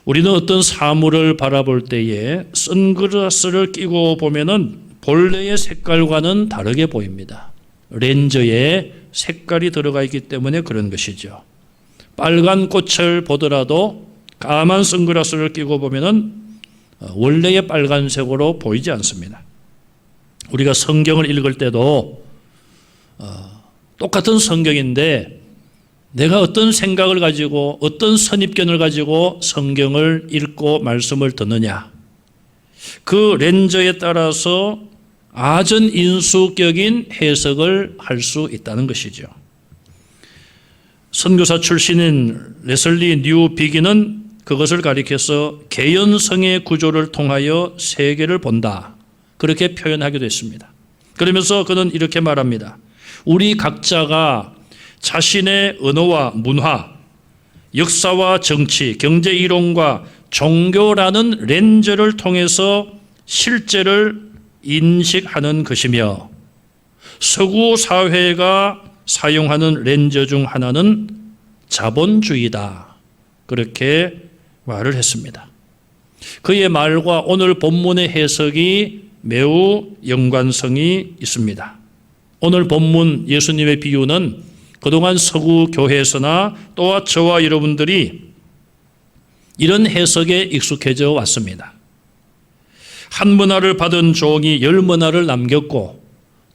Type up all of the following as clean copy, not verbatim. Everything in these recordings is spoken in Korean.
우리는 어떤 사물을 바라볼 때에 선글라스를 끼고 보면은 본래의 색깔과는 다르게 보입니다. 렌즈에 색깔이 들어가 있기 때문에 그런 것이죠. 빨간 꽃을 보더라도 까만 선글라스를 끼고 보면은 원래의 빨간색으로 보이지 않습니다. 우리가 성경을 읽을 때도 똑같은 성경인데 내가 어떤 생각을 가지고 어떤 선입견을 가지고 성경을 읽고 말씀을 듣느냐, 그 렌즈에 따라서 아전인수격인 해석을 할 수 있다는 것이죠. 선교사 출신인 레슬리 뉴비기는 그것을 가리켜서 개연성의 구조를 통하여 세계를 본다, 그렇게 표현하기도 했습니다. 그러면서 그는 이렇게 말합니다. 우리 각자가 자신의 언어와 문화, 역사와 정치, 경제 이론과 종교라는 렌즈를 통해서 실제를 인식하는 것이며, 서구 사회가 사용하는 렌즈 중 하나는 자본주의다, 그렇게 말을 했습니다. 그의 말과 오늘 본문의 해석이 매우 연관성이 있습니다. 오늘 본문 예수님의 비유는 그동안 서구 교회에서나 또한 저와 여러분들이 이런 해석에 익숙해져 왔습니다. 한 문화를 받은 종이 10문화를 남겼고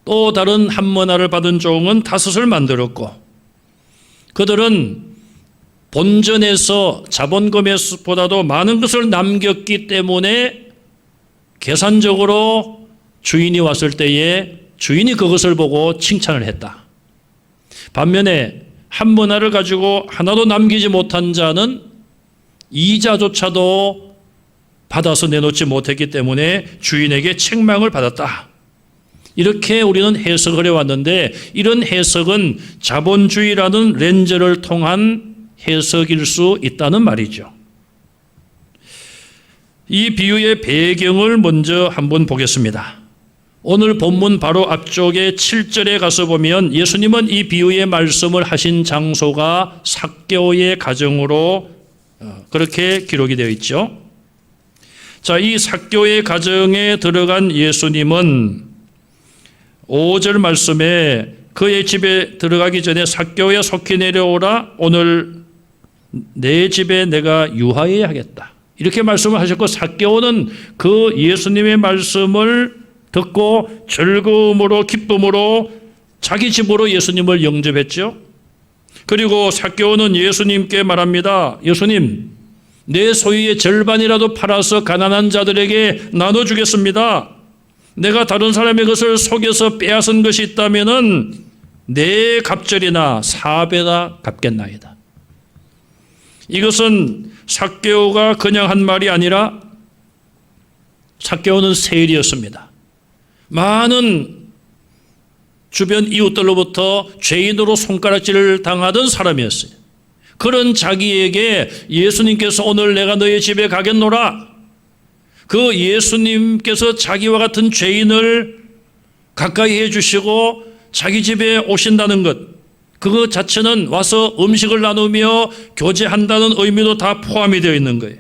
또 다른 한 문화를 받은 종은 5을 만들었고, 그들은 본전에서 자본금보다도 많은 것을 남겼기 때문에 계산적으로 주인이 왔을 때에 주인이 그것을 보고 칭찬을 했다. 반면에 한 문화를 가지고 하나도 남기지 못한 자는 이자조차도 받아서 내놓지 못했기 때문에 주인에게 책망을 받았다. 이렇게 우리는 해석을 해왔는데, 이런 해석은 자본주의라는 렌즈를 통한 해석일 수 있다는 말이죠. 이 비유의 배경을 먼저 한번 보겠습니다. 오늘 본문 바로 앞쪽에 7절에 가서 보면 예수님은 이 비유의 말씀을 하신 장소가 삭개오의 가정으로 그렇게 기록이 되어 있죠. 자, 이 삭개오의 가정에 들어간 예수님은 5절 말씀에 그의 집에 들어가기 전에 삭개오야 속히 내려오라, 오늘 내 집에 내가 유하여야 하겠다, 이렇게 말씀을 하셨고, 삭개오는 그 예수님의 말씀을 듣고 즐거움으로 기쁨으로 자기 집으로 예수님을 영접했죠. 그리고 삭개오는 예수님께 말합니다. 예수님, 내 소유의 절반이라도 팔아서 가난한 자들에게 나눠주겠습니다. 내가 다른 사람의 것을 속여서 빼앗은 것이 있다면은 내 갑절이나 4배나 갚겠나이다. 이것은 삭개오가 그냥 한 말이 아니라 삭개오는 세일이었습니다. 많은 주변 이웃들로부터 죄인으로 손가락질을 당하던 사람이었어요. 그런 자기에게 예수님께서 오늘 내가 너의 집에 가겠노라, 그 예수님께서 자기와 같은 죄인을 가까이 해주시고 자기 집에 오신다는 것, 그것 자체는 와서 음식을 나누며 교제한다는 의미도 다 포함이 되어 있는 거예요.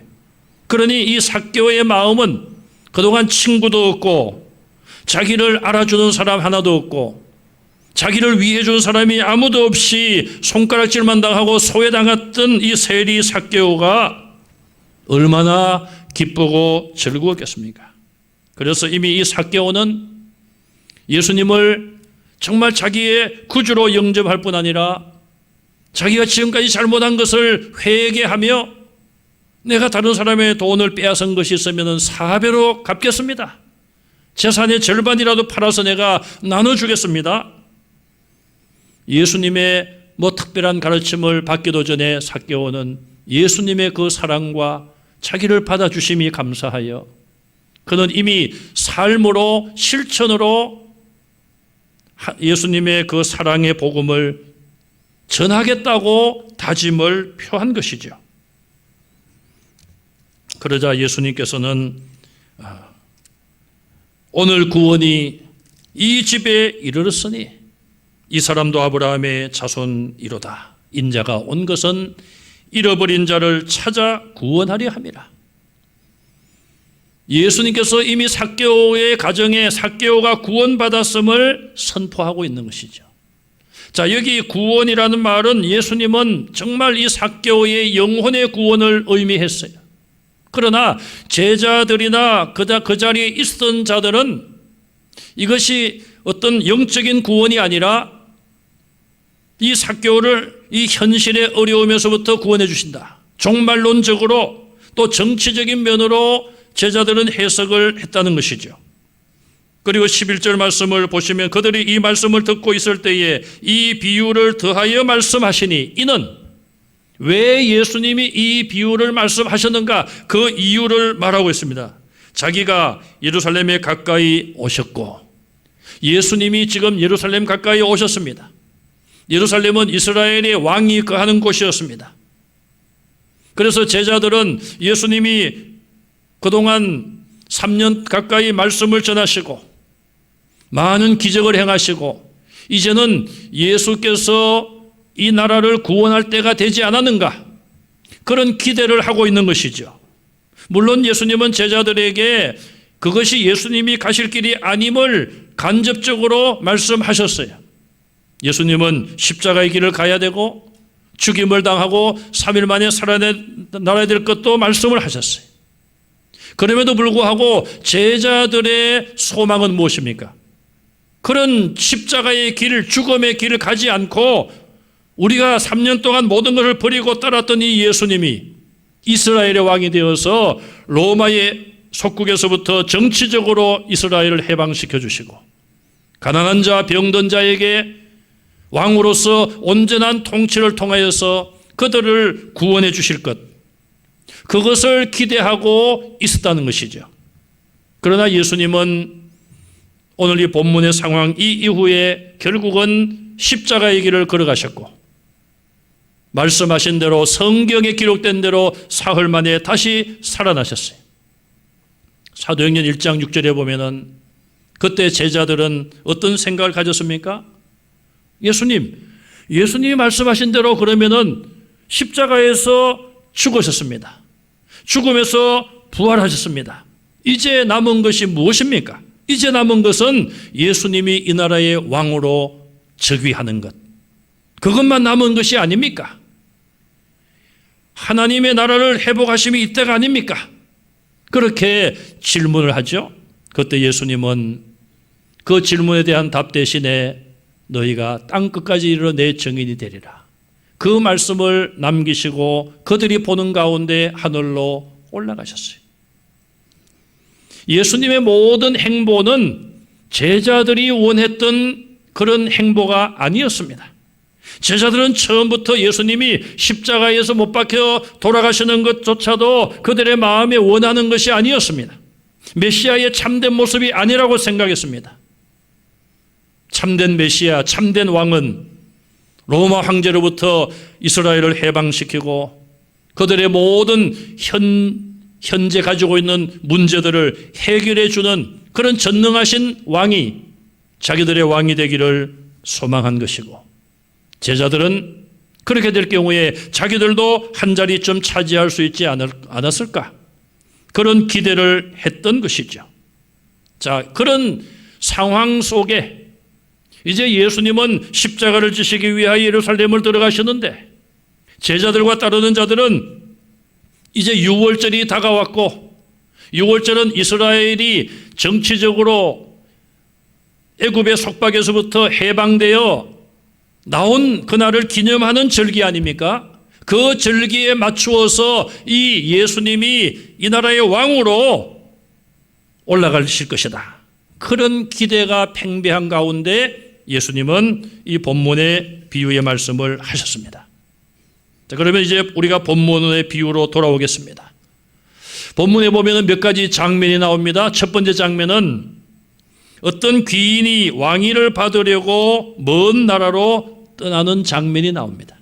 그러니 이 삭개오의 마음은 그동안 친구도 없고 자기를 알아주는 사람 하나도 없고 자기를 위해주는 사람이 아무도 없이 손가락질만 당하고 소외당했던 이 세리 삭개오가 얼마나 기쁘고 즐거웠겠습니까? 그래서 이미 이 삭개오는 예수님을 정말 자기의 구주로 영접할 뿐 아니라 자기가 지금까지 잘못한 것을 회개하며 내가 다른 사람의 돈을 빼앗은 것이 있으면 4배로 갚겠습니다. 재산의 절반이라도 팔아서 내가 나눠주겠습니다. 예수님의 특별한 가르침을 받기도 전에 삭개오는 예수님의 그 사랑과 자기를 받아주심이 감사하여 그는 이미 삶으로 실천으로 예수님의 그 사랑의 복음을 전하겠다고 다짐을 표한 것이죠. 그러자 예수님께서는 오늘 구원이 이 집에 이르렀으니 이 사람도 아브라함의 자손이로다. 인자가 온 것은 잃어버린 자를 찾아 구원하려 함이라. 예수님께서 이미 삭개오의 가정에 삭개오가 구원받았음을 선포하고 있는 것이죠. 자, 여기 구원이라는 말은 예수님은 정말 이 삭개오의 영혼의 구원을 의미했어요. 그러나 제자들이나 그 자리에 있었던 자들은 이것이 어떤 영적인 구원이 아니라 이 삭개오를 이 현실의 어려움에서부터 구원해 주신다. 종말론적으로 또 정치적인 면으로 제자들은 해석을 했다는 것이죠. 그리고 11절 말씀을 보시면 그들이 이 말씀을 듣고 있을 때에 이 비유를 더하여 말씀하시니, 이는 왜 예수님이 이 비유를 말씀하셨는가, 그 이유를 말하고 있습니다. 자기가 예루살렘에 가까이 오셨고, 예수님이 지금 예루살렘 가까이 오셨습니다. 예루살렘은 이스라엘의 왕이 거하는 곳이었습니다. 그래서 제자들은 예수님이 그동안 3년 가까이 말씀을 전하시고 많은 기적을 행하시고 이제는 예수께서 이 나라를 구원할 때가 되지 않았는가, 그런 기대를 하고 있는 것이죠. 물론 예수님은 제자들에게 그것이 예수님이 가실 길이 아님을 간접적으로 말씀하셨어요. 예수님은 십자가의 길을 가야 되고 죽임을 당하고 3일 만에 살아나야 될 것도 말씀을 하셨어요. 그럼에도 불구하고 제자들의 소망은 무엇입니까? 그런 십자가의 길, 죽음의 길을 가지 않고 우리가 3년 동안 모든 것을 버리고 따랐던 이 예수님이 이스라엘의 왕이 되어서 로마의 속국에서부터 정치적으로 이스라엘을 해방시켜 주시고 가난한 자, 병든 자에게 왕으로서 온전한 통치를 통하여서 그들을 구원해 주실 것, 그것을 기대하고 있었다는 것이죠. 그러나 예수님은 오늘 이 본문의 상황 이 이후에 결국은 십자가의 길을 걸어가셨고 말씀하신 대로 성경에 기록된 대로 사흘 만에 다시 살아나셨어요. 사도행전 1장 6절에 보면은 그때 제자들은 어떤 생각을 가졌습니까? 예수님이 말씀하신 대로 그러면은 십자가에서 죽으셨습니다. 죽음에서 부활하셨습니다. 이제 남은 것이 무엇입니까? 이제 남은 것은 예수님이 이 나라의 왕으로 즉위하는 것. 그것만 남은 것이 아닙니까? 하나님의 나라를 회복하심이 이때가 아닙니까? 그렇게 질문을 하죠. 그때 예수님은 그 질문에 대한 답 대신에 너희가 땅끝까지 이르러 내 증인이 되리라, 그 말씀을 남기시고 그들이 보는 가운데 하늘로 올라가셨어요. 예수님의 모든 행보는 제자들이 원했던 그런 행보가 아니었습니다. 제자들은 처음부터 예수님이 십자가에서 못 박혀 돌아가시는 것조차도 그들의 마음에 원하는 것이 아니었습니다. 메시아의 참된 모습이 아니라고 생각했습니다. 참된 메시아, 참된 왕은 로마 황제로부터 이스라엘을 해방시키고 그들의 모든 현재 가지고 있는 문제들을 해결해 주는 그런 전능하신 왕이 자기들의 왕이 되기를 소망한 것이고, 제자들은 그렇게 될 경우에 자기들도 한 자리쯤 차지할 수 있지 않았을까, 그런 기대를 했던 것이죠. 자, 그런 상황 속에 이제 예수님은 십자가를 지시기 위하여 예루살렘을 들어가셨는데 제자들과 따르는 자들은 이제 6월절이 다가왔고, 6월절은 이스라엘이 정치적으로 애굽의 속박에서부터 해방되어 나온 그날을 기념하는 절기 아닙니까? 그 절기에 맞추어서 이 예수님이 이 나라의 왕으로 올라가실 것이다, 그런 기대가 팽배한 가운데 예수님은 이 본문의 비유의 말씀을 하셨습니다. 자, 그러면 이제 우리가 본문의 비유로 돌아오겠습니다. 본문에 보면 몇 가지 장면이 나옵니다. 첫 번째 장면은 어떤 귀인이 왕위를 받으려고 먼 나라로 떠나는 장면이 나옵니다.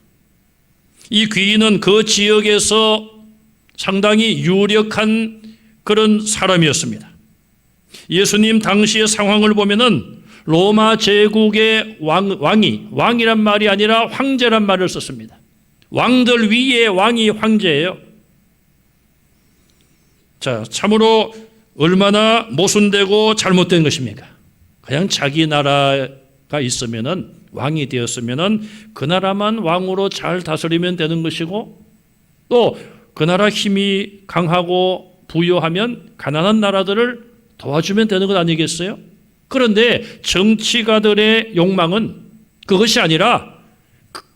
이 귀인은 그 지역에서 상당히 유력한 그런 사람이었습니다. 예수님 당시의 상황을 보면은 로마 제국의 왕이란 말이 아니라 황제란 말을 썼습니다. 왕들 위에 왕이 황제예요. 자, 참으로 얼마나 모순되고 잘못된 것입니까? 그냥 자기 나라가 있으면은, 왕이 되었으면은 그 나라만 왕으로 잘 다스리면 되는 것이고, 또 그 나라 힘이 강하고 부유하면 가난한 나라들을 도와주면 되는 것 아니겠어요? 그런데 정치가들의 욕망은 그것이 아니라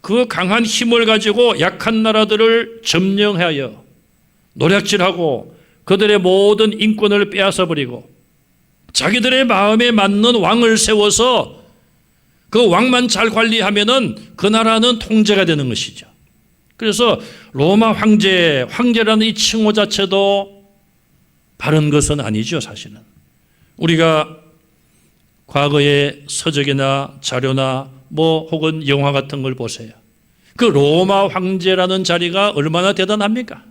그 강한 힘을 가지고 약한 나라들을 점령하여 노략질하고 그들의 모든 인권을 빼앗아 버리고 자기들의 마음에 맞는 왕을 세워서 그 왕만 잘 관리하면은 그 나라는 통제가 되는 것이죠. 그래서 로마 황제라는 이 칭호 자체도 바른 것은 아니죠, 사실은. 우리가 과거의 서적이나 자료나 혹은 영화 같은 걸 보세요. 그 로마 황제라는 자리가 얼마나 대단합니까?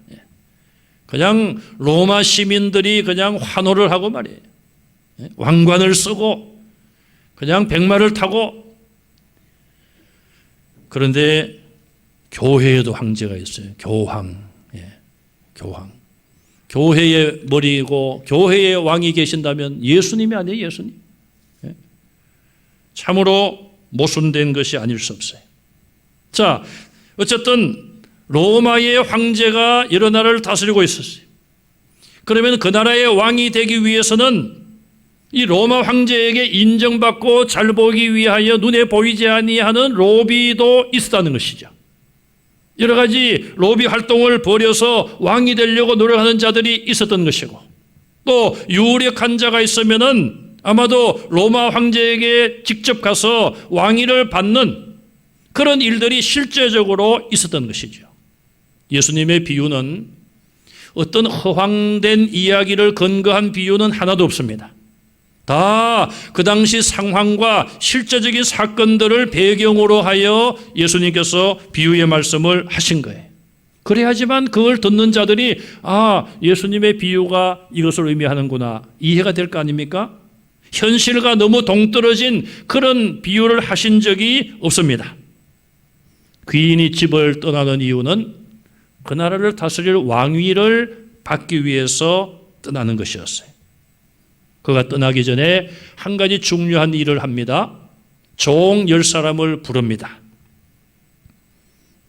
그냥 로마 시민들이 그냥 환호를 하고 말이에요. 왕관을 쓰고 그냥 백마를 타고. 그런데 교회에도 황제가 있어요. 교황. 교황. 교회의 머리이고 교회의 왕이 계신다면 예수님이 아니에요, 예수님. 참으로 모순된 것이 아닐 수 없어요. 자, 어쨌든 로마의 황제가 여러 나라를 다스리고 있었어요. 그러면 그 나라의 왕이 되기 위해서는 이 로마 황제에게 인정받고 잘 보기 위하여 눈에 보이지 아니하는 로비도 있었다는 것이죠. 여러 가지 로비 활동을 벌여서 왕이 되려고 노력하는 자들이 있었던 것이고, 또 유력한 자가 있으면은 아마도 로마 황제에게 직접 가서 왕위를 받는 그런 일들이 실제적으로 있었던 것이죠. 예수님의 비유는 어떤 허황된 이야기를 근거한 비유는 하나도 없습니다. 다 그 당시 상황과 실제적인 사건들을 배경으로 하여 예수님께서 비유의 말씀을 하신 거예요. 그래야지만 그걸 듣는 자들이 예수님의 비유가 이것을 의미하는구나 이해가 될 거 아닙니까? 현실과 너무 동떨어진 그런 비유를 하신 적이 없습니다. 귀인이 집을 떠나는 이유는 그 나라를 다스릴 왕위를 받기 위해서 떠나는 것이었어요. 그가 떠나기 전에 한 가지 중요한 일을 합니다. 종 10사람을 부릅니다.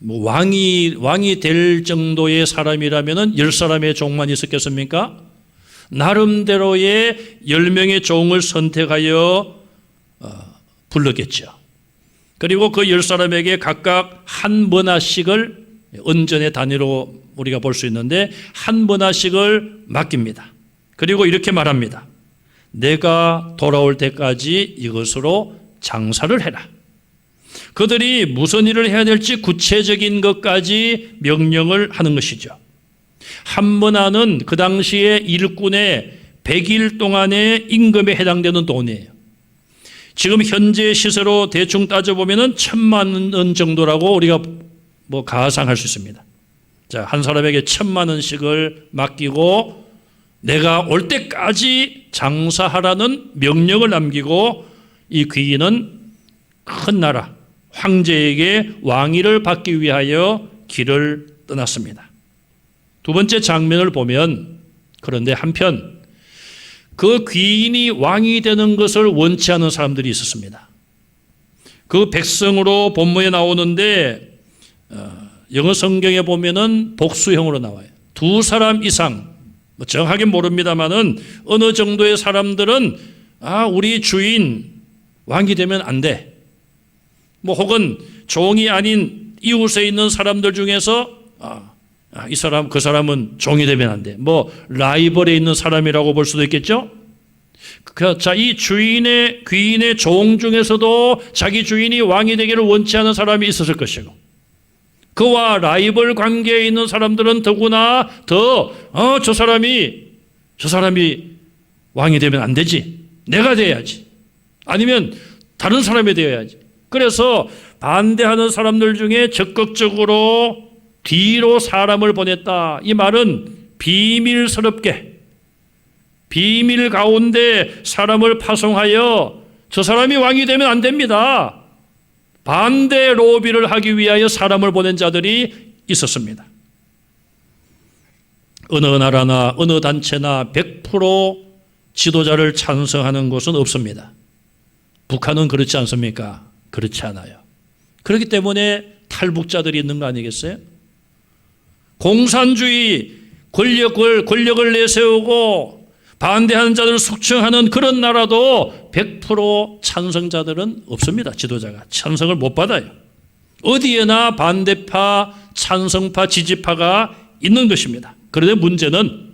왕이 될 정도의 사람이라면 10사람의 종만 있었겠습니까? 나름대로의 10명의 종을 선택하여 불렀겠죠. 그리고 그 10사람에게 각각 한 머나씩을, 언전의 단위로 우리가 볼 수 있는데 한 머나씩을 맡깁니다. 그리고 이렇게 말합니다. 내가 돌아올 때까지 이것으로 장사를 해라. 그들이 무슨 일을 해야 될지 구체적인 것까지 명령을 하는 것이죠. 한 머나는 그 당시에 일꾼의 100일 동안의 임금에 해당되는 돈이에요. 지금 현재 시세로 대충 따져보면 1,000만 원 정도라고 우리가 가상할 수 있습니다. 자, 한 사람에게 1,000만 원씩을 맡기고 내가 올 때까지 장사하라는 명령을 남기고 이 귀인은 큰 나라 황제에게 왕위를 받기 위하여 길을 떠났습니다. 두 번째 장면을 보면, 그런데 한편 그 귀인이 왕이 되는 것을 원치 않은 사람들이 있었습니다. 그 백성으로 본문에 나오는데 영어 성경에 보면은 복수형으로 나와요. 2사람 이상, 정확하게 모릅니다만은 어느 정도의 사람들은 우리 주인 왕이 되면 안 돼. 혹은 종이 아닌 이웃에 있는 사람들 중에서 이 사람 그 사람은 종이 되면 안 돼. 라이벌에 있는 사람이라고 볼 수도 있겠죠. 자, 이 귀인의 종 중에서도 자기 주인이 왕이 되기를 원치 않은 사람이 있었을 것이고, 그와 라이벌 관계에 있는 사람들은 더구나 저 사람이 왕이 되면 안 되지. 내가 돼야지. 아니면 다른 사람이 되어야지. 그래서 반대하는 사람들 중에 적극적으로 뒤로 사람을 보냈다. 이 말은 비밀스럽게, 비밀 가운데 사람을 파송하여 저 사람이 왕이 되면 안 됩니다. 반대 로비를 하기 위하여 사람을 보낸 자들이 있었습니다. 어느 나라나 어느 단체나 100% 지도자를 찬성하는 곳은 없습니다. 북한은 그렇지 않습니까? 그렇지 않아요. 그렇기 때문에 탈북자들이 있는 거 아니겠어요? 공산주의 권력을 내세우고 반대하는 자들을 숙청하는 그런 나라도 100% 찬성자들은 없습니다. 지도자가 찬성을 못 받아요. 어디에나 반대파, 찬성파, 지지파가 있는 것입니다. 그런데 문제는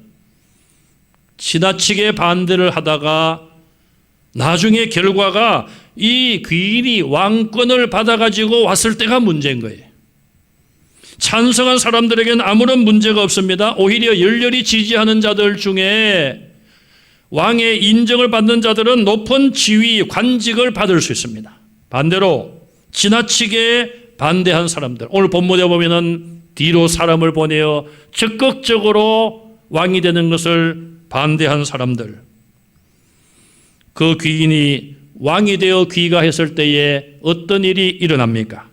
지나치게 반대를 하다가 나중에 결과가 이 귀인이 왕권을 받아가지고 왔을 때가 문제인 거예요. 찬성한 사람들에게는 아무런 문제가 없습니다. 오히려 열렬히 지지하는 자들 중에 왕의 인정을 받는 자들은 높은 지위, 관직을 받을 수 있습니다. 반대로 지나치게 반대한 사람들, 오늘 본문에 보면은 뒤로 사람을 보내어 적극적으로 왕이 되는 것을 반대한 사람들, 그 귀인이 왕이 되어 귀가했을 때에 어떤 일이 일어납니까?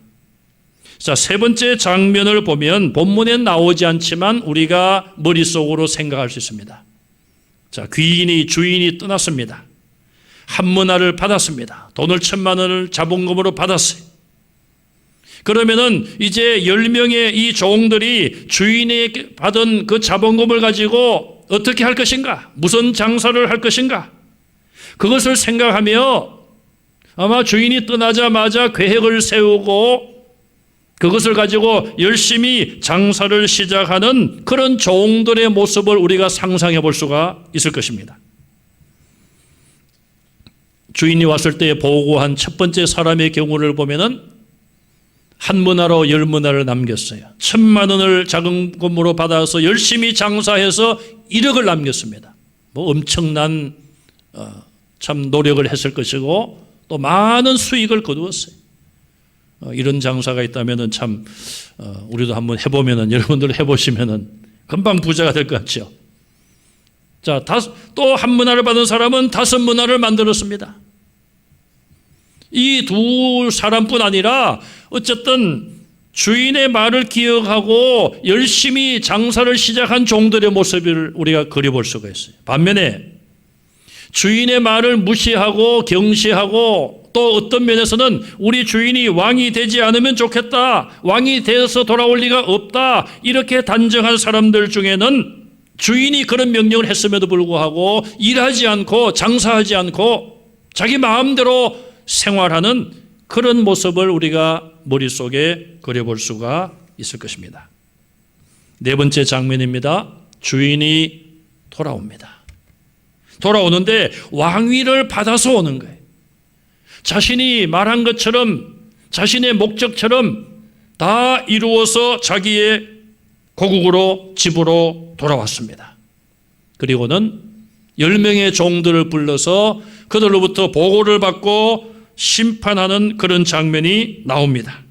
자, 세 번째 장면을 보면 본문엔 나오지 않지만 우리가 머릿속으로 생각할 수 있습니다. 자, 귀인이 주인이 떠났습니다. 한문화를 받았습니다. 돈을 1,000,000원을 자본금으로 받았어요. 그러면은 이제 10명의 이 종들이 주인이 받은 그 자본금을 가지고 어떻게 할 것인가? 무슨 장사를 할 것인가? 그것을 생각하며 아마 주인이 떠나자마자 계획을 세우고 그것을 가지고 열심히 장사를 시작하는 그런 종들의 모습을 우리가 상상해 볼 수가 있을 것입니다. 주인이 왔을 때 보고한 첫 번째 사람의 경우를 보면은 한 문화로 10문화를 남겼어요. 1,000,000원을 자금으로 받아서 열심히 장사해서 1억을 남겼습니다. 뭐 엄청난 참 노력을 했을 것이고 또 많은 수익을 거두었어요. 이런 장사가 있다면은 참 우리도 한번 해보면은 여러분들 해보시면은 금방 부자가 될 것 같죠. 자, 또 한 문화를 받은 사람은 5문화를 만들었습니다. 이 두 사람뿐 아니라 어쨌든 주인의 말을 기억하고 열심히 장사를 시작한 종들의 모습을 우리가 그려볼 수가 있어요. 반면에 주인의 말을 무시하고 경시하고 또 어떤 면에서는 우리 주인이 왕이 되지 않으면 좋겠다, 왕이 되어서 돌아올 리가 없다, 이렇게 단정한 사람들 중에는 주인이 그런 명령을 했음에도 불구하고 일하지 않고 장사하지 않고 자기 마음대로 생활하는 그런 모습을 우리가 머릿속에 그려볼 수가 있을 것입니다. 네 번째 장면입니다. 주인이 돌아옵니다. 돌아오는데 왕위를 받아서 오는 거예요. 자신이 말한 것처럼 자신의 목적처럼 다 이루어서 자기의 고국으로 집으로 돌아왔습니다. 그리고는 10명의 종들을 불러서 그들로부터 보고를 받고 심판하는 그런 장면이 나옵니다.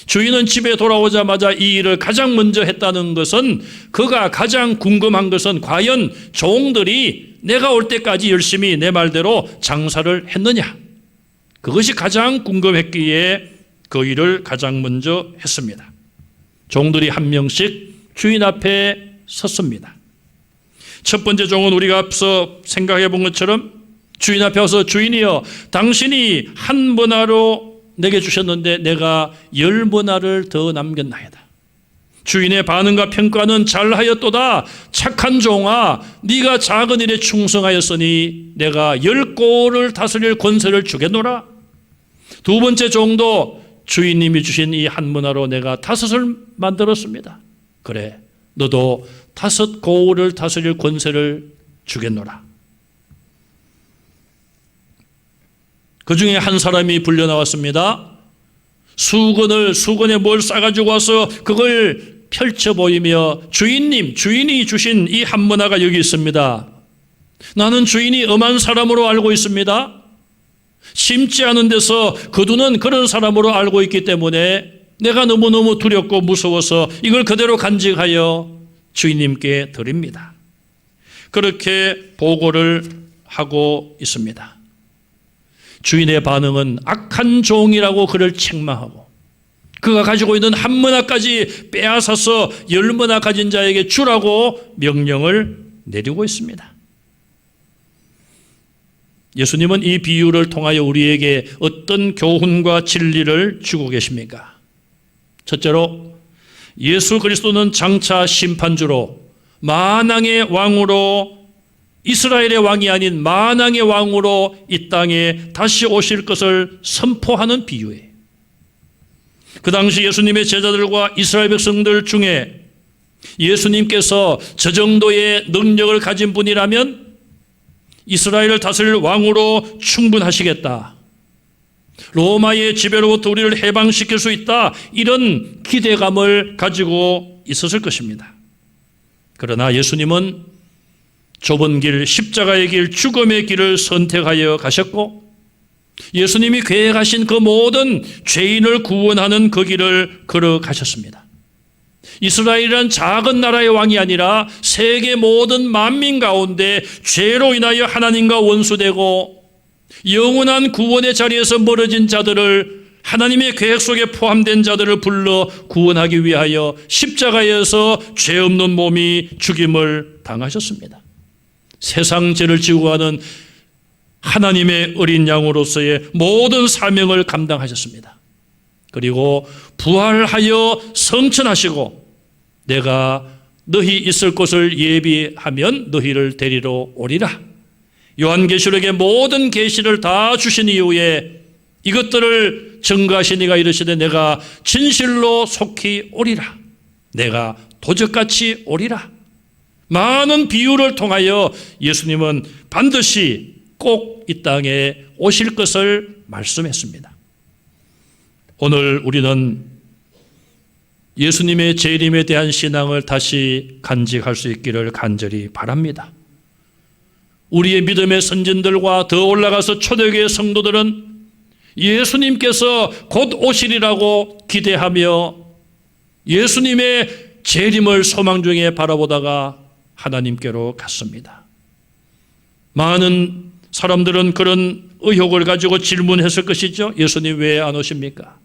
주인은 집에 돌아오자마자 이 일을 가장 먼저 했다는 것은 그가 가장 궁금한 것은 과연 종들이 내가 올 때까지 열심히 내 말대로 장사를 했느냐. 그것이 가장 궁금했기에 그 일을 가장 먼저 했습니다. 종들이 한 명씩 주인 앞에 섰습니다. 첫 번째 종은 우리가 앞서 생각해 본 것처럼 주인 앞에 와서 주인이여 당신이 한 문화로 내게 주셨는데 내가 10문화를 더 남겼나이다. 주인의 반응과 평가는 잘하였도다. 착한 종아 네가 작은 일에 충성하였으니 내가 10고을을 다스릴 권세를 주겠노라. 두 번째 종도 주인님이 주신 이 한 문화로 내가 5을 만들었습니다. 그래 너도 5고을을 다스릴 권세를 주겠노라. 그 중에 한 사람이 불려 나왔습니다. 수건에 뭘 싸가지고 와서 그걸 펼쳐 보이며 주인님, 주인이 주신 이 한 문화가 여기 있습니다. 나는 주인이 엄한 사람으로 알고 있습니다. 심지 않은 데서 거두는 그런 사람으로 알고 있기 때문에 내가 너무너무 두렵고 무서워서 이걸 그대로 간직하여 주인님께 드립니다. 그렇게 보고를 하고 있습니다. 주인의 반응은 악한 종이라고 그를 책망하고 그가 가지고 있는 한 머나까지 빼앗아서 10머나 가진 자에게 주라고 명령을 내리고 있습니다. 예수님은 이 비유를 통하여 우리에게 어떤 교훈과 진리를 주고 계십니까? 첫째로 예수 그리스도는 장차 심판주로 만왕의 왕으로, 이스라엘의 왕이 아닌 만왕의 왕으로 이 땅에 다시 오실 것을 선포하는 비유예요. 그 당시 예수님의 제자들과 이스라엘 백성들 중에 예수님께서 저 정도의 능력을 가진 분이라면 이스라엘을 다스릴 왕으로 충분하시겠다, 로마의 지배로부터 우리를 해방시킬 수 있다, 이런 기대감을 가지고 있었을 것입니다. 그러나 예수님은 좁은 길, 십자가의 길, 죽음의 길을 선택하여 가셨고, 예수님이 계획하신 그 모든 죄인을 구원하는 그 길을 걸어가셨습니다. 이스라엘이란 작은 나라의 왕이 아니라 세계 모든 만민 가운데 죄로 인하여 하나님과 원수되고 영원한 구원의 자리에서 멀어진 자들을, 하나님의 계획 속에 포함된 자들을 불러 구원하기 위하여 십자가에서 죄 없는 몸이 죽임을 당하셨습니다. 세상 죄를 지고 가는 하나님의 어린 양으로서의 모든 사명을 감당하셨습니다. 그리고 부활하여 성천하시고 내가 너희 있을 곳을 예비하면 너희를 데리러 오리라. 요한계시록의 모든 계시를 다 주신 이후에 이것들을 증거하신 이가 이르시되 내가 진실로 속히 오리라. 내가 도적같이 오리라. 많은 비유를 통하여 예수님은 반드시 꼭 이 땅에 오실 것을 말씀했습니다. 오늘 우리는 예수님의 재림에 대한 신앙을 다시 간직할 수 있기를 간절히 바랍니다. 우리의 믿음의 선진들과 더 올라가서 초대교회 성도들은 예수님께서 곧 오시리라고 기대하며 예수님의 재림을 소망 중에 바라보다가 하나님께로 갔습니다. 많은 사람들은 그런 의혹을 가지고 질문했을 것이죠. 예수님 왜 안 오십니까?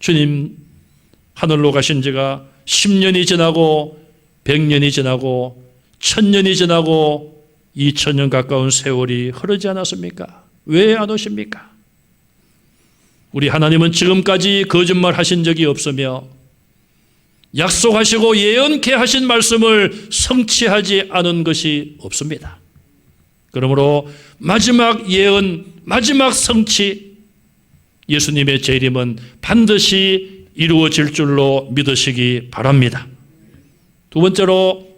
주님 하늘로 가신 지가 10년이 지나고 100년이 지나고 1000년이 지나고 2000년 가까운 세월이 흐르지 않았습니까? 왜 안 오십니까? 우리 하나님은 지금까지 거짓말 하신 적이 없으며 약속하시고 예언케 하신 말씀을 성취하지 않은 것이 없습니다. 그러므로 마지막 예언, 마지막 성취, 예수님의 재림은 반드시 이루어질 줄로 믿으시기 바랍니다. 두 번째로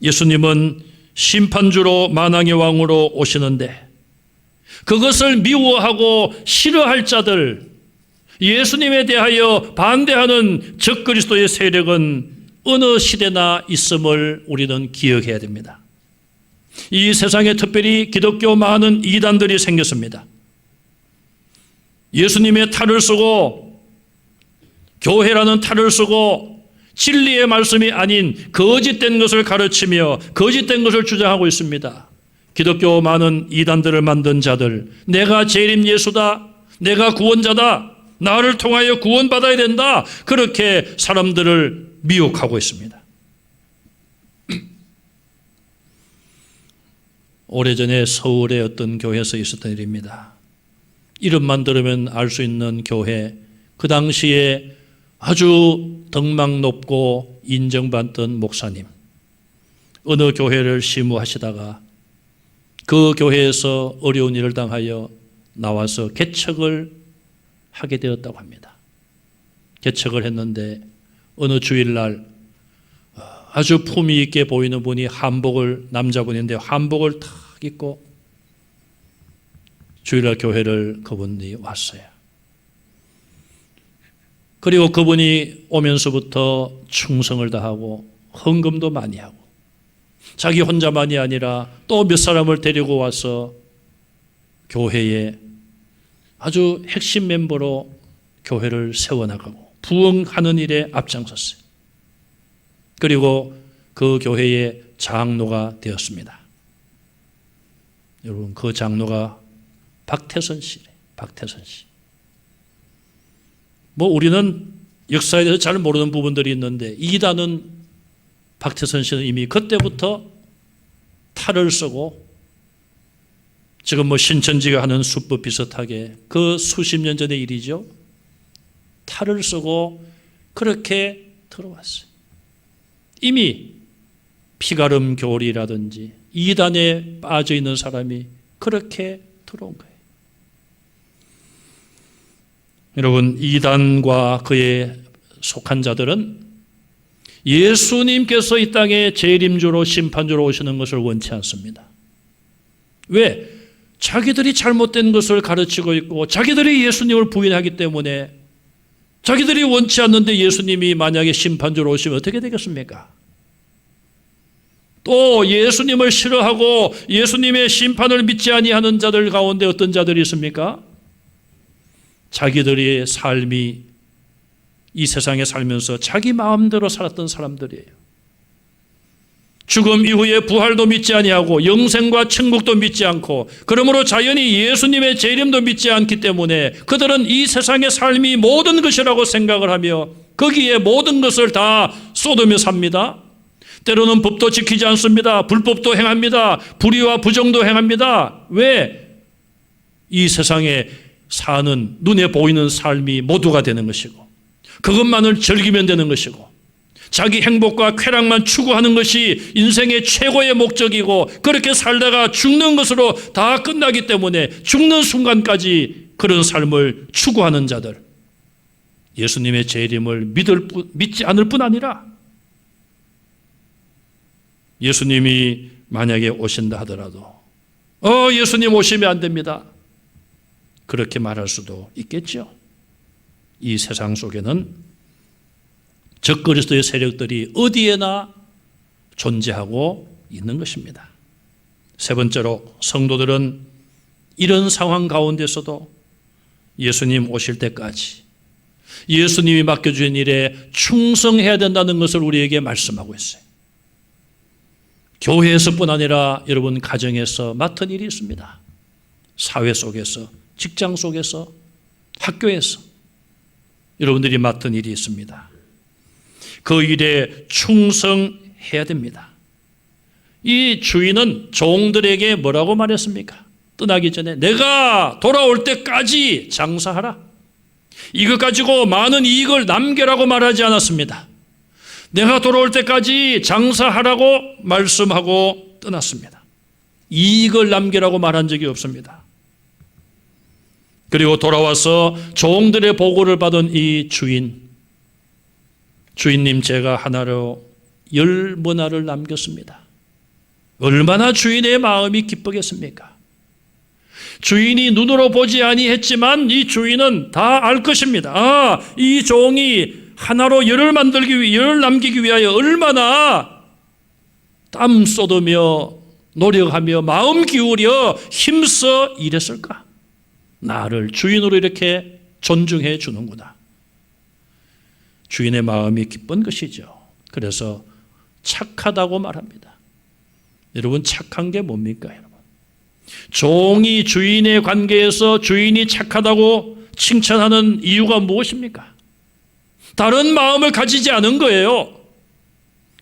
예수님은 심판주로 만왕의 왕으로 오시는데 그것을 미워하고 싫어할 자들, 예수님에 대하여 반대하는 적그리스도의 세력은 어느 시대나 있음을 우리는 기억해야 됩니다. 이 세상에 특별히 기독교 많은 이단들이 생겼습니다. 예수님의 탈을 쓰고 교회라는 탈을 쓰고 진리의 말씀이 아닌 거짓된 것을 가르치며 거짓된 것을 주장하고 있습니다. 기독교 많은 이단들을 만든 자들, 내가 재림 예수다, 내가 구원자다, 나를 통하여 구원받아야 된다, 그렇게 사람들을 미혹하고 있습니다. 오래전에 서울의 어떤 교회에서 있었던 일입니다. 이름만 들으면 알 수 있는 교회, 그 당시에 아주 덕망 높고 인정받던 목사님, 어느 교회를 시무하시다가 그 교회에서 어려운 일을 당하여 나와서 개척을 하게 되었다고 합니다. 개척을 했는데 어느 주일날 아주 품위 있게 보이는 분이 한복을, 남자분인데 한복을 탁 입고 주일날 교회를 그분이 왔어요. 그리고 그분이 오면서부터 충성을 다하고 헌금도 많이 하고 자기 혼자만이 아니라 또 몇 사람을 데리고 와서 교회에 아주 핵심 멤버로 교회를 세워나가고 부흥하는 일에 앞장섰어요. 그리고 그 교회의 장로가 되었습니다. 여러분, 그 장로가 박태선 씨래요. 박태선 씨. 우리는 역사에 대해서 잘 모르는 부분들이 있는데 이단은 박태선 씨는 이미 그때부터 탈을 쓰고 지금 신천지가 하는 수법 비슷하게 그 수십 년 전의 일이죠. 탈을 쓰고 그렇게 들어왔어요. 이미 피가름 교리라든지 이단에 빠져 있는 사람이 그렇게 들어온 거예요. 여러분, 이단과 그에 속한 자들은 예수님께서 이 땅에 재림주로 심판주로 오시는 것을 원치 않습니다. 왜? 자기들이 잘못된 것을 가르치고 있고 자기들이 예수님을 부인하기 때문에 자기들이 원치 않는데 예수님이 만약에 심판주로 오시면 어떻게 되겠습니까? 또 예수님을 싫어하고 예수님의 심판을 믿지 아니하는 자들 가운데 어떤 자들이 있습니까? 자기들의 삶이 이 세상에 살면서 자기 마음대로 살았던 사람들이에요. 죽음 이후에 부활도 믿지 아니하고 영생과 천국도 믿지 않고 그러므로 자연히 예수님의 재림도 믿지 않기 때문에 그들은 이 세상의 삶이 모든 것이라고 생각을 하며 거기에 모든 것을 다 쏟으며 삽니다. 때로는 법도 지키지 않습니다. 불법도 행합니다. 불의와 부정도 행합니다. 왜? 이 세상에 사는 눈에 보이는 삶이 모두가 되는 것이고 그것만을 즐기면 되는 것이고 자기 행복과 쾌락만 추구하는 것이 인생의 최고의 목적이고 그렇게 살다가 죽는 것으로 다 끝나기 때문에 죽는 순간까지 그런 삶을 추구하는 자들, 예수님의 재림을 믿지 않을 뿐 아니라 예수님이 만약에 오신다 하더라도 예수님 오시면 안 됩니다. 그렇게 말할 수도 있겠죠. 이 세상 속에는 적그리스도의 세력들이 어디에나 존재하고 있는 것입니다. 세 번째로 성도들은 이런 상황 가운데서도 예수님 오실 때까지 예수님이 맡겨주신 일에 충성해야 된다는 것을 우리에게 말씀하고 있어요. 교회에서뿐 아니라 여러분 가정에서 맡은 일이 있습니다. 사회 속에서, 직장 속에서, 학교에서 여러분들이 맡은 일이 있습니다. 그 일에 충성해야 됩니다. 이 주인은 종들에게 뭐라고 말했습니까? 떠나기 전에 내가 돌아올 때까지 장사하라. 이것 가지고 많은 이익을 남겨라고 말하지 않았습니다. 내가 돌아올 때까지 장사하라고 말씀하고 떠났습니다. 이익을 남겨라고 말한 적이 없습니다. 그리고 돌아와서 종들의 보고를 받은 이 주인님 제가 하나로 10문화를 남겼습니다. 얼마나 주인의 마음이 기쁘겠습니까? 주인이 눈으로 보지 아니했지만 이 주인은 다 알 것입니다. 이 종이 하나로 열을 남기기 위하여 얼마나 땀 쏟으며 노력하며 마음 기울여 힘써 일했을까? 나를 주인으로 이렇게 존중해 주는구나. 주인의 마음이 기쁜 것이죠. 그래서 착하다고 말합니다. 여러분, 착한 게 뭡니까, 여러분? 종이 주인의 관계에서 주인이 착하다고 칭찬하는 이유가 무엇입니까? 다른 마음을 가지지 않은 거예요.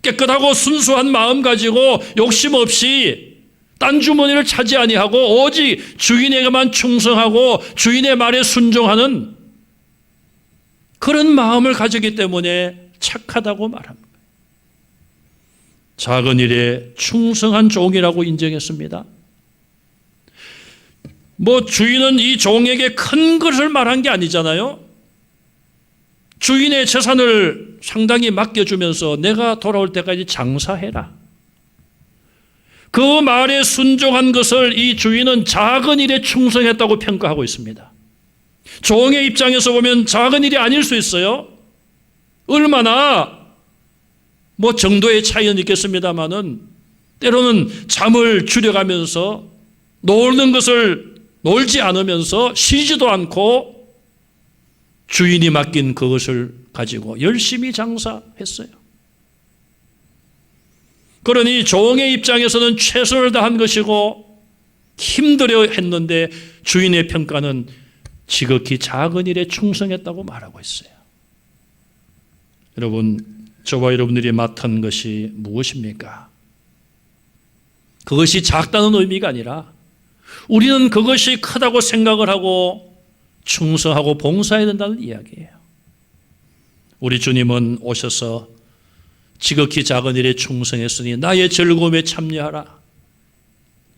깨끗하고 순수한 마음 가지고 욕심 없이 딴 주머니를 차지 아니하고 오직 주인에게만 충성하고 주인의 말에 순종하는 그런 마음을 가지기 때문에 착하다고 말합니다. 작은 일에 충성한 종이라고 인정했습니다. 주인은 이 종에게 큰 것을 말한 게 아니잖아요. 주인의 재산을 상당히 맡겨주면서 내가 돌아올 때까지 장사해라. 그 말에 순종한 것을 이 주인은 작은 일에 충성했다고 평가하고 있습니다. 종의 입장에서 보면 작은 일이 아닐 수 있어요. 얼마나 정도의 차이는 있겠습니다만은 때로는 잠을 줄여가면서 놀는 것을 놀지 않으면서 쉬지도 않고 주인이 맡긴 그것을 가지고 열심히 장사했어요. 그러니 종의 입장에서는 최선을 다한 것이고 힘들어 했는데 주인의 평가는 지극히 작은 일에 충성했다고 말하고 있어요. 여러분, 저와 여러분들이 맡은 것이 무엇입니까? 그것이 작다는 의미가 아니라 우리는 그것이 크다고 생각을 하고 충성하고 봉사해야 된다는 이야기예요. 우리 주님은 오셔서 지극히 작은 일에 충성했으니 나의 즐거움에 참여하라.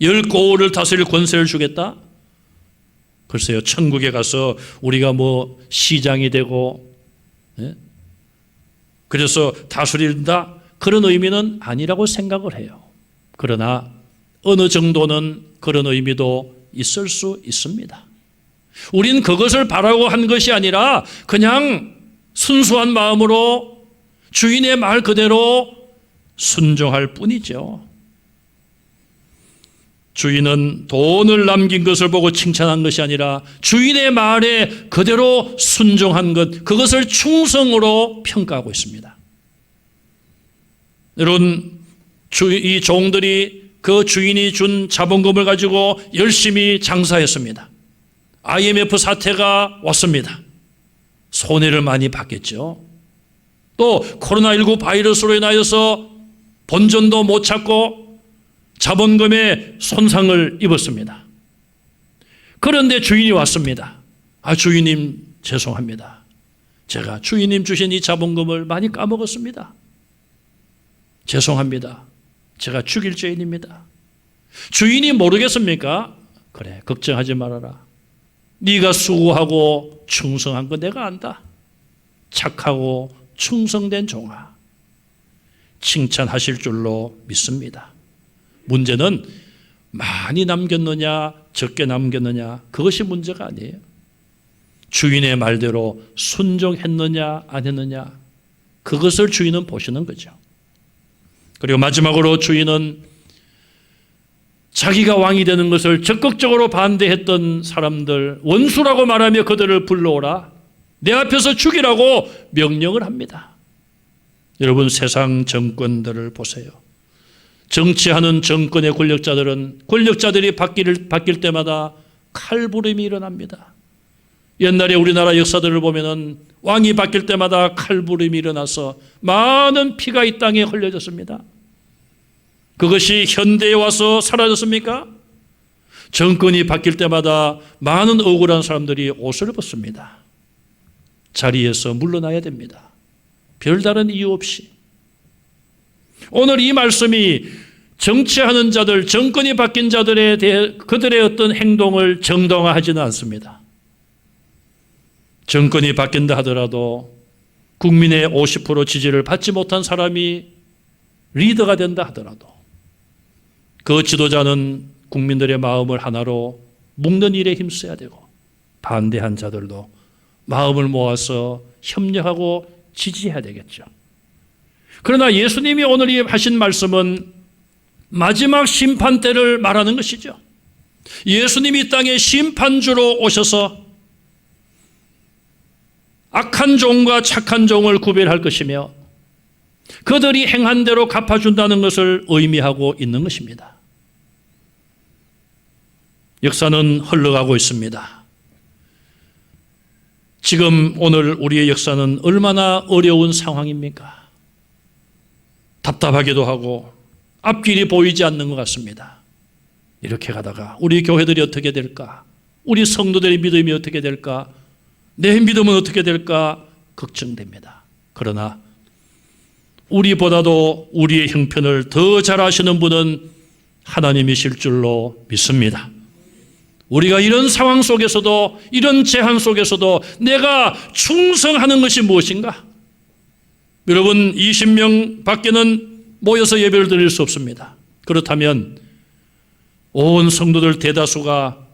열 고을을 다스릴 권세를 주겠다. 글쎄요, 천국에 가서 우리가 뭐 시장이 되고 그래서 다스린다, 그런 의미는 아니라고 생각을 해요. 그러나 어느 정도는 그런 의미도 있을 수 있습니다. 우린 그것을 바라고 한 것이 아니라 그냥 순수한 마음으로 주인의 말 그대로 순종할 뿐이죠. 주인은 돈을 남긴 것을 보고 칭찬한 것이 아니라 주인의 말에 그대로 순종한 것, 그것을 충성으로 평가하고 있습니다. 여러분, 이 종들이 그 주인이 준 자본금을 가지고 열심히 장사했습니다. IMF 사태가 왔습니다. 손해를 많이 봤겠죠. 또 코로나19 바이러스로 인하여서 본전도 못 찾고 자본금에 손상을 입었습니다. 그런데 주인이 왔습니다. 주인님 죄송합니다. 제가 주인님 주신 이 자본금을 많이 까먹었습니다. 죄송합니다. 제가 죽일 죄인입니다. 주인이 모르겠습니까? 그래, 걱정하지 말아라. 네가 수고하고 충성한 거 내가 안다. 착하고 충성된 종아. 칭찬하실 줄로 믿습니다. 문제는 많이 남겼느냐 적게 남겼느냐, 그것이 문제가 아니에요. 주인의 말대로 순종했느냐 안 했느냐, 그것을 주인은 보시는 거죠. 그리고 마지막으로 주인은 자기가 왕이 되는 것을 적극적으로 반대했던 사람들, 원수라고 말하며 그들을 불러오라, 내 앞에서 죽이라고 명령을 합니다. 여러분, 세상 정권들을 보세요. 정치하는 정권의 권력자들이 바뀔 때마다 칼부림이 일어납니다. 옛날에 우리나라 역사들을 보면은 왕이 바뀔 때마다 칼부림이 일어나서 많은 피가 이 땅에 흘려졌습니다. 그것이 현대에 와서 사라졌습니까? 정권이 바뀔 때마다 많은 억울한 사람들이 옷을 벗습니다. 자리에서 물러나야 됩니다. 별다른 이유 없이. 오늘 이 말씀이 정치하는 자들, 정권이 바뀐 자들에 대해 그들의 어떤 행동을 정당화하지는 않습니다. 정권이 바뀐다 하더라도 국민의 50% 지지를 받지 못한 사람이 리더가 된다 하더라도 그 지도자는 국민들의 마음을 하나로 묶는 일에 힘써야 되고, 반대한 자들도 마음을 모아서 협력하고 지지해야 되겠죠. 그러나 예수님이 오늘 하신 말씀은 마지막 심판 때를 말하는 것이죠. 예수님이 이 땅에 심판주로 오셔서 악한 종과 착한 종을 구별할 것이며 그들이 행한 대로 갚아준다는 것을 의미하고 있는 것입니다. 역사는 흘러가고 있습니다. 지금 오늘 우리의 역사는 얼마나 어려운 상황입니까? 답답하기도 하고 앞길이 보이지 않는 것 같습니다. 이렇게 가다가 우리 교회들이 어떻게 될까? 우리 성도들의 믿음이 어떻게 될까? 내 믿음은 어떻게 될까? 걱정됩니다. 그러나 우리보다도 우리의 형편을 더 잘 아시는 분은 하나님이실 줄로 믿습니다. 우리가 이런 상황 속에서도, 이런 제한 속에서도 내가 충성하는 것이 무엇인가? 여러분, 20명 밖에는 모여서 예배를 드릴 수 없습니다. 그렇다면 온 성도들 대다수가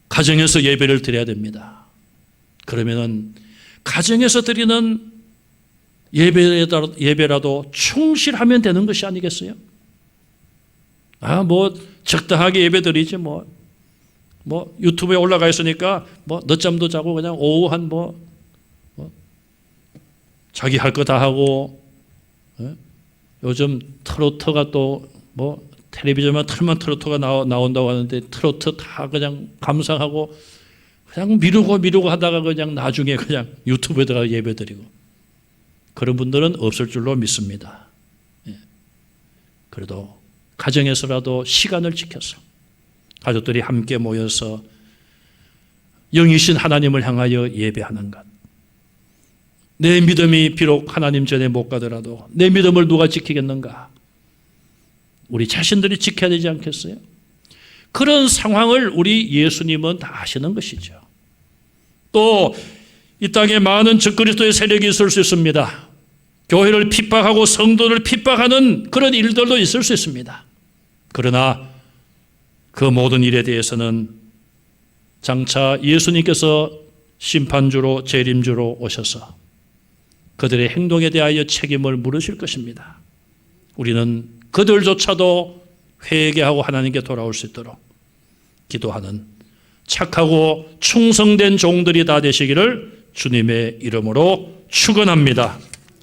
가정에서 예배를 드려야 됩니다. 그러면은 가정에서 드리는 예배라도 충실하면 되는 것이 아니겠어요? 적당하게 예배 드리지 유튜브에 올라가 있으니까 늦잠도 자고 그냥 오후 한 자기 할 거 다 하고, 요즘 트로트가 또 텔레비전만 틀면 트로트가 나온다고 하는데 트로트 다 그냥 감상하고 그냥 미루고 하다가 그냥 나중에 그냥 유튜브에다가 예배드리고 그런 분들은 없을 줄로 믿습니다. 그래도 가정에서라도 시간을 지켜서 가족들이 함께 모여서 영이신 하나님을 향하여 예배하는 것. 내 믿음이 비록 하나님 전에 못 가더라도 내 믿음을 누가 지키겠는가? 우리 자신들이 지켜야 되지 않겠어요? 그런 상황을 우리 예수님은 다 아시는 것이죠. 또 이 땅에 많은 적그리스도의 세력이 있을 수 있습니다. 교회를 핍박하고 성도를 핍박하는 그런 일들도 있을 수 있습니다. 그러나 그 모든 일에 대해서는 장차 예수님께서 심판주로 재림주로 오셔서 그들의 행동에 대하여 책임을 물으실 것입니다. 우리는 그들조차도 회개하고 하나님께 돌아올 수 있도록 기도하는 착하고 충성된 종들이 다 되시기를 주님의 이름으로 축원합니다.